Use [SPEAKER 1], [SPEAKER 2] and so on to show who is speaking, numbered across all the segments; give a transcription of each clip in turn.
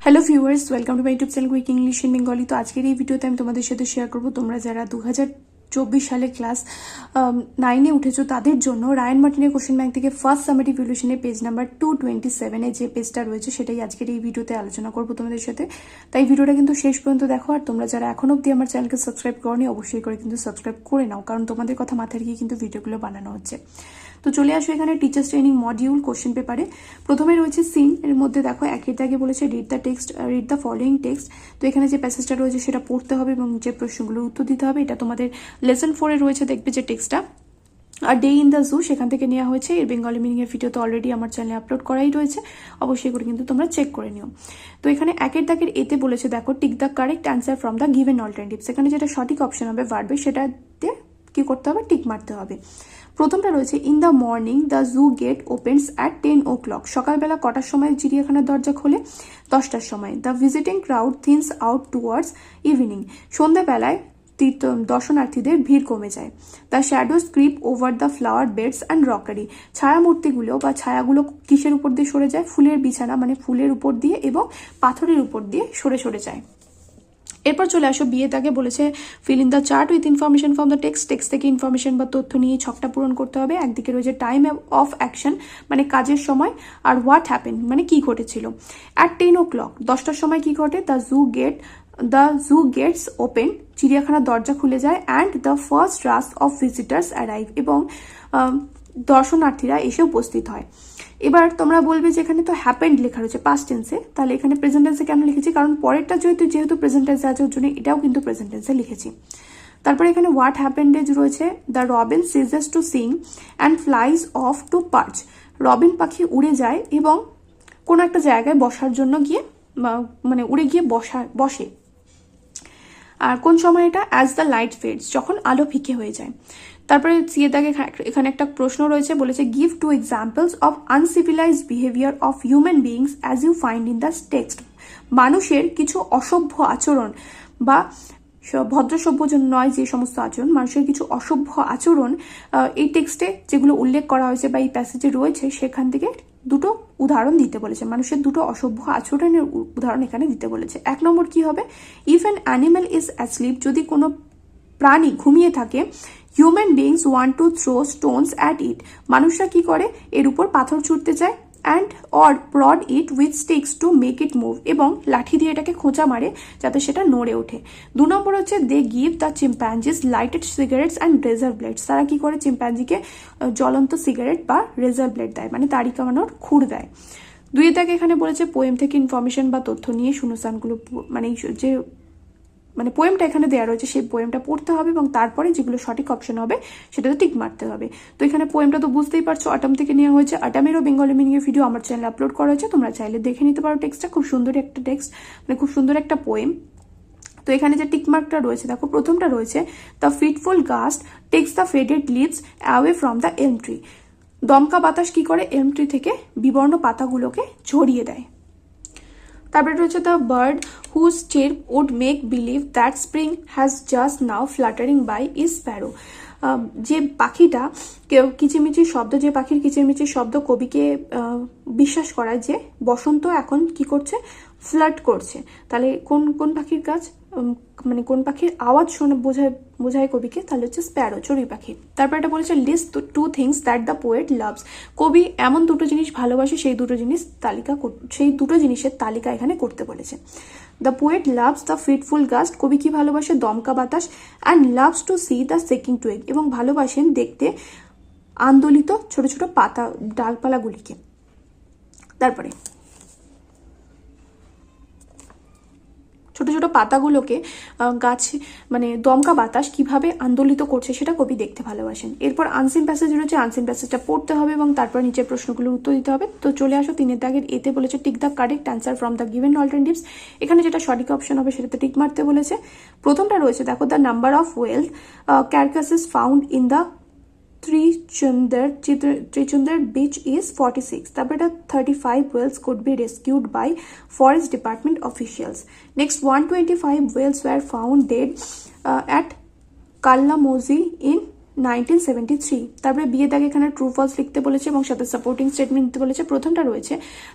[SPEAKER 1] Hello viewers, welcome to my YouTube channel quick English in Bengali. তো আজকের এই ভিডিওতে আমি তোমাদের সাথে শেয়ার করবো তোমরা যারা 2024 সালে ক্লাস 9-এ উঠেছো তাদের জন্য রায়ান মার্টিনের কোশ্চেন ব্যাংক থেকে ফার্স্ট সামেটিভ ইভ্যালুয়েশনের পেজ নাম্বার 227-এ যে পেজটা রয়েছে সেটাই আজকের এই ভিডিওতে আলোচনা করবো তোমাদের সাথে। তাই ভিডিওটা কিন্তু শেষ পর্যন্ত দেখো। আর তোমরা যারা এখন অবধি আমার চ্যানেলকে সাবস্ক্রাইব করনি অবশ্যই করে কিন্তু সাবস্ক্রাইব করে নাও, কারণ তোমাদের কথা মাথায় রেখে কিন্তু ভিডিওগুলো বানানো হচ্ছে। তো চলে আসো এখানে টিচার্স ট্রেনিং মডিউল কোশ্চেন পেপারে। প্রথমে রয়েছে সিন, এর মধ্যে দেখো একের দাগে বলেছে রিড দ্য ফলোয়িং টেক্সট। তো এখানে যে প্যাসেজটা রয়েছে সেটা পড়তে হবে এবং যে প্রশ্নগুলোর উত্তর দিতে হবে। এটা তোমাদের লেসন 4-এ রয়েছে, দেখবে যে টেক্সটটা। আর ডে ইন দ্য জু সেখান থেকে নেওয়া হয়েছে। এর বেঙ্গলি মিনিংয়ের ভিডিও তো অলরেডি আমার চ্যানেলে আপলোড করাই রয়েছে, অবশ্যই করে কিন্তু তোমরা চেক করে নিও। তো এখানে একের দাগের এতে বলেছে দেখো tick the correct answer from the given alternatives. এখানে যেটা সঠিক অপশন হবে ভার্বে সেটাতে কি করতে হবে, টিক মারতে হবে। প্রথমটা রয়েছে in the morning the zoo gate opens at 10 o'clock। সকালবেলা কটার সময় চিড়িয়াখানার দরজা খোলে? 10টার সময়। The visiting crowd thins out towards evening. সন্ধ্যাবেলায় দর্শনার্থীদের ভিড় কমে যায়। The shadows creep over the flower beds and rockery. ছায়ামূর্তিগুলো বা ছায়াগুলো কিসের উপর দিয়ে সরে যায়? ফুলের বিছানা মানে ফুলের উপর দিয়ে এবং পাথরের উপর দিয়ে সরে সরে যায়। এরপর চলে আসো বিয়ে দাগে বলেছে fill in the chart with information from the text থেকে ইনফরমেশন বা তথ্য নিয়ে ছকটা পূরণ করতে হবে। একদিকে রয়েছে টাইম অফ অ্যাকশন মানে কাজের সময়, আর হোয়াট হ্যাপেন মানে কি ঘটেছিল। অ্যাট 10 o'clock 10টার সময় কি ঘটে? দ্য জু গেটস ওপেন চিড়িয়াখানার দরজা খুলে যায় and the first rush of visitors arrive এবং দর্শনার্থীরা এসে উপস্থিত হয়। এবার তোমরা বলবে যে এখানে তো হ্যাপেন্ড লেখা রয়েছে পাস্ট টেন্সে, তাহলে এখানে প্রেজেন্ট টেন্সে কেন লিখেছি? কারণ পরেরটা যেহেতু প্রেজেন্ট টেন্সে আছে ওর জন্য এটাও কিন্তু প্রেজেন্ট টেন্সে লিখেছি। তারপরে এখানে হোয়াট হ্যাপেন্ডেজ রয়েছে the robin ceases to sing and flies off to perch. Robin পাখি উড়ে যায় এবং কোনো একটা জায়গায় বসার জন্য গিয়ে মানে উড়ে গিয়ে বসে। আর কোন সময় এটা? অ্যাজ দ্য লাইট ফেডস, যখন আলো ফিকে হয়ে যায়। তারপরে সিয়ে দাগে এখানে একটা প্রশ্ন রয়েছে, বলেছে give 2 examples of uncivilised behaviour of human beings as you find in the text. মানুষের কিছু অসভ্য আচরণ বা ভদ্র সভ্য নয় যে সমস্ত আচরণ, মানুষের কিছু অসভ্য আচরণ এই টেক্সটে যেগুলো উল্লেখ করা হয়েছে বা এই প্যাসেজে রয়েছে সেখান থেকে দুটো উদাহরণ দিতে বলেছে। মানুষের দুটো অসভ্য আচরণের উদাহরণ এখানে দিতে বলেছে। 1 নম্বর কি হবে? If an animal is asleep, যদি কোনো প্রাণী ঘুমিয়ে থাকে, human beings want to throw stones at it, মানুষরা কি করে? এর উপর পাথর ছুটতে চায়। And or prod it with sticks to make it move, এবং লাঠি দিয়ে এটাকে খোঁচা মারে যাতে সেটা নড়ে ওঠে। 2 নম্বর হচ্ছে they give the chimpanzees lighted cigarettes and razor blades. তারা কি করে? চিম্প্যাঞ্জিকে জ্বলন্ত সিগারেট বা রেজার ব্লেড দেয়, মানে দাড়ি কামানোর খুর দেয়। 2 থেকে এখানে বলেছে পোয়েম থেকে ইনফরমেশন বা তথ্য নিয়ে শূন্যস্থানগুলো মানে পোয়েমটা এখানে দেওয়া রয়েছে সেই পোয়েমটা পড়তে হবে এবং তারপরে যেগুলো সঠিক অপশন হবে সেটাতে টিক মারতে হবে। তো এখানে পোয়েমটা তো বুঝতেই পারছো অটাম থেকে নেওয়া হয়েছে। অটামেরও বেঙ্গলি মিনিংয়ের ভিডিও আমার চ্যানেলে আপলোড করা হয়েছে, তোমরা চাইলে দেখে নিতে পারো। টেক্সটটা খুব সুন্দর একটা টেক্সট, মানে খুব সুন্দর একটা পোয়েম। তো এখানে যে টিক মার্কটা রয়েছে দেখো, প্রথমটা রয়েছে the fitful gust takes the faded leaves away from the elm tree. দমকা বাতাস কি করে? এলম ট্রি থেকে বিবর্ণ পাতাগুলোকে ঝরিয়ে দেয়। তারপরে রয়েছে the bird whose chirp would make believe that spring has just now fluttering by is sparrow. যে পাখিটা কিচিমিচির শব্দ, যে পাখির কিচিমিচির শব্দ কবিকে বিশ্বাস করায় যে বসন্ত এখন কি করছে? ফ্লার্ট করছে। তাহলে কোন পাখির কাজ, মানে কোন পাখির আওয়াজ শোনা বোঝায় কবিকে? তাহলে হচ্ছে স্প্যারো, চড়ুই পাখি। তারপর এটা বলেছে list 2 things that the poet loves. কবি এমন 2টো জিনিস ভালোবাসে, সেই দুটো জিনিসের তালিকা এখানে করতে বলেছে। The poet loves the fitful gust, কবি কি ভালোবাসে? দমকা বাতাস। And loves to see the shaking twig, এবং ভালোবাসেন দেখতে আন্দোলিত ছোট ছোট ডালপালাগুলিকে। তারপরে ছোট ছোট পাতাগুলোকে গাছ মানে দমকা বাতাস কিভাবে আন্দোলিত করছে সেটা কবি দেখতে ভালোবাসেন। এরপর আনসিন প্যাসেজ রয়েছে, আনসিন প্যাসেজটা পড়তে হবে এবং তারপর নিচের প্রশ্নগুলোর উত্তর দিতে হবে। তো চলে আসো 3 দাগের এতে বলেছে tick the correct answer from the given alternatives. এখানে যেটা সঠিক অপশন হবে সেটাতে টিক মারতে বলেছে। প্রথমটা রয়েছে দেখো the number of whale carcasses found in the Trichundar beach is 46. তারপর এটা 35 whales could be rescued by forest department officials. Next 125 whales were found dead at Kallamozi in 1973। তারপরে বিয়ে দাগে এখানে ট্রু ফলস লিখতে বলেছে এবং সাথে সাপোর্টিং স্টেটমেন্ট দিতে বলেছে। প্রথমটা রয়েছে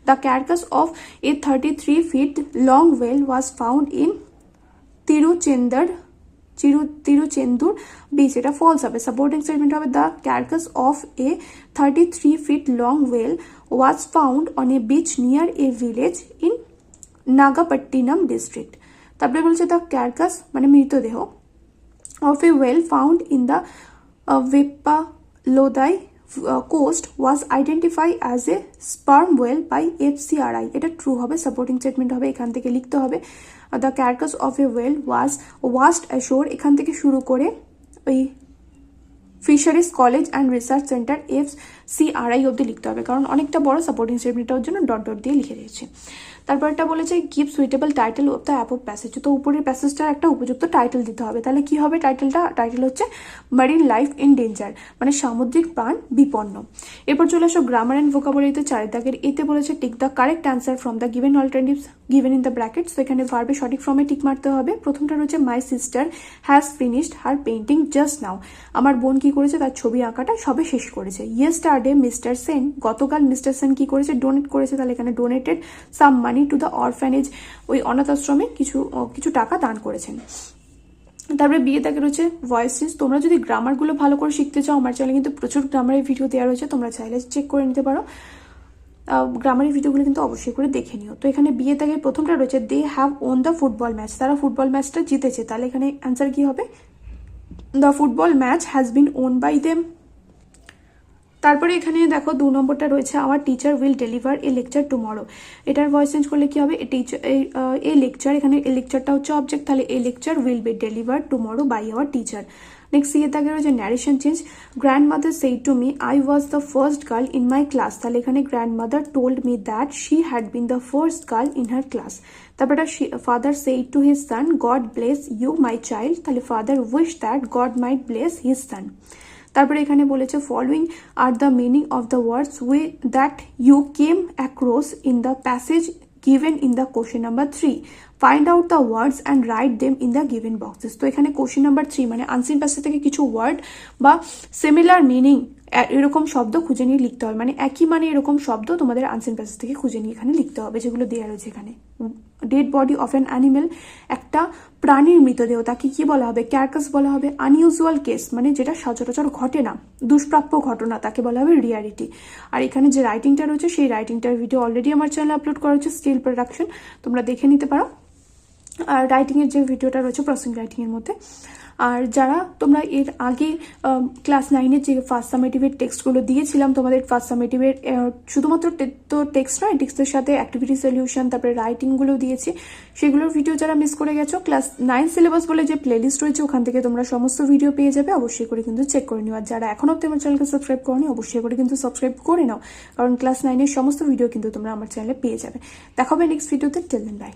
[SPEAKER 1] the carcass of a 33 feet long whale was found in Tiruchendur beach, এটা ফলস হবে। সাপোর্টিং স্টেটমেন্ট হবে the carcass of a 33 feet long whale was found on a beach near a village in Nagapattinam district. তারপরে বলছে the ক্যারকাস মানে মৃতদেহ of a whale found in the Vipalodai coast was identified as a sperm whale by FCRI, এটা true হবে। Supporting statement হবে, এখান থেকে লিখতে হবে the carcass of a whale was washed ashore, এখান থেকে শুরু করে ওই fisheries college and research centre FCRI অব্দি লিখতে হবে, কারণ অনেকটা বড় সাপোর্টিং স্টেটমেন্টটার জন্য ডট ডট দিয়ে লিখে দিয়েছে। তারপরটা বলেছে give suitable title of the above passage, তো উপরের প্যাসেজটার একটা উপযুক্ত টাইটেল দিতে হবে। তাহলে কি হবে টাইটেলটা? টাইটেল হচ্ছে মারিন লাইফ ইন ডেঞ্জার, মানে সামুদ্রিক প্রাণ বিপন্ন। এরপর চলে আসো গ্রামার অ্যান্ড ভোকাবুলারিতে 4 দাগের এতে বলেছে tick the correct answer from the given alternatives given in the brackets, তো এখানে ভার্বে সঠিক ফর্মে টিক মারতে হবে। প্রথমটা রয়েছে my sister has finished her painting just now, আমার বোন কি করেছে? তার ছবি আঁকাটা সবে শেষ করেছে। ইয়েস্টারডে মিস্টার সেন, গতকাল মিস্টার সেন কি করেছে? ডোনেট করেছে, তাহলে এখানে donated some money to the orphanage, ওই অনাথ আশ্রমে কিছু টাকা দান করেছেন। তারপরে বিয়ে দাগে রয়েছে ভয়েসেস। তোমরা যদি গ্রামারগুলো ভালো করে শিখতে চাও আমার চ্যানেলে কিন্তু প্রচুর গ্রামারের ভিডিও দেওয়া রয়েছে, তোমরা চাইলে চেক করে নিতে পারো। গ্রামারের ভিডিওগুলো কিন্তু অবশ্যই করে দেখে নিও। তো এখানে বিয়ে দাগে প্রথমটা রয়েছে they have won the football match, তারা ফুটবল ম্যাচটা জিতেছে, তাহলে এখানে অ্যান্সার কি হবে? The football match has been won by them. তারপরে এখানে দেখো 2 নম্বরটা রয়েছে our teacher will deliver a lecture tomorrow, এটার ভয়েস চেঞ্জ করলে কি হবে? এ লেকচার, এখানে এ লেকচারটা হচ্ছে অবজেক্ট, তাহলে a lecture will be deliver tomorrow by our teacher. Next ইয়ে থাকে রয়েছে narration change, grandmother said to me I was the first girl in my class, তাহলে এখানে grandmother told me that she had been the first girl in her class. তারপরে father said to his son God bless you my child, তাহলে father wish that God might bless his son. তারপরে এখানে বলেছে following are the meaning of the words that you came across in the passage given in the question number 3, find out the words and write them in the given boxes. তো এখানে question number 3 মানে unseen passage থেকে কিছু word বা similar meaning এরকম শব্দ খুঁজে নিয়ে লিখতে হবে, মানে একই মানে এরকম শব্দ তোমাদের আনসিন প্যাসেজ থেকে খুঁজে নিয়ে এখানে লিখতে হবে, যেগুলো দেওয়া রয়েছে এখানে। Dead body of an animal, একটা প্রাণীর মৃতদেহ, তাকে কি বলা হবে? ক্যারকাস বলা হবে। আনইউজুয়াল কেস মানে যেটা সচরাচর ঘটে না, দুষ্প্রাপ্য ঘটনা, তাকে বলা হবে রিয়ালিটি। আর এখানে যে রাইটিংটা রয়েছে সেই রাইটিংটার ভিডিও অলরেডি আমার চ্যানেলে আপলোড করা হচ্ছে, স্টিল প্রোডাকশন, তোমরা দেখে নিতে পারো। আর রাইটিংয়ের যে ভিডিওটা রয়েছে প্রসেসিং রাইটিংয়ের মধ্যে। আর যারা তোমরা এর আগে ক্লাস 9-এর যে ফার্স্ট সামেটিভের টেক্সটগুলো দিয়েছিলাম তোমাদের, ফার্স্ট সামেটিভের শুধুমাত্র তো টেক্সট নয়, টেক্সটের সাথে অ্যাক্টিভিটি সলিউশন তারপরে রাইটিংগুলো দিয়েছি, সেগুলোর ভিডিও যারা মিস করে গেছো ক্লাস 9 সিলেবাস বলে যে প্লেলিস্ট রয়েছে ওখান থেকে তোমরা সমস্ত ভিডিও পেয়ে যাবে, অবশ্যই করে কিন্তু চেক করে নিও। আর যারা এখনও তোমার চ্যানেলকে সাবস্ক্রাইব করোনি অবশ্যই করে কিন্তু সাবস্ক্রাইব করে নাও, কারণ ক্লাস 9-এর সমস্ত ভিডিও কিন্তু তোমরা আমার চ্যানেলে পেয়ে যাবে। দেখা হবে নেক্সট ভিডিওতে। Till then by.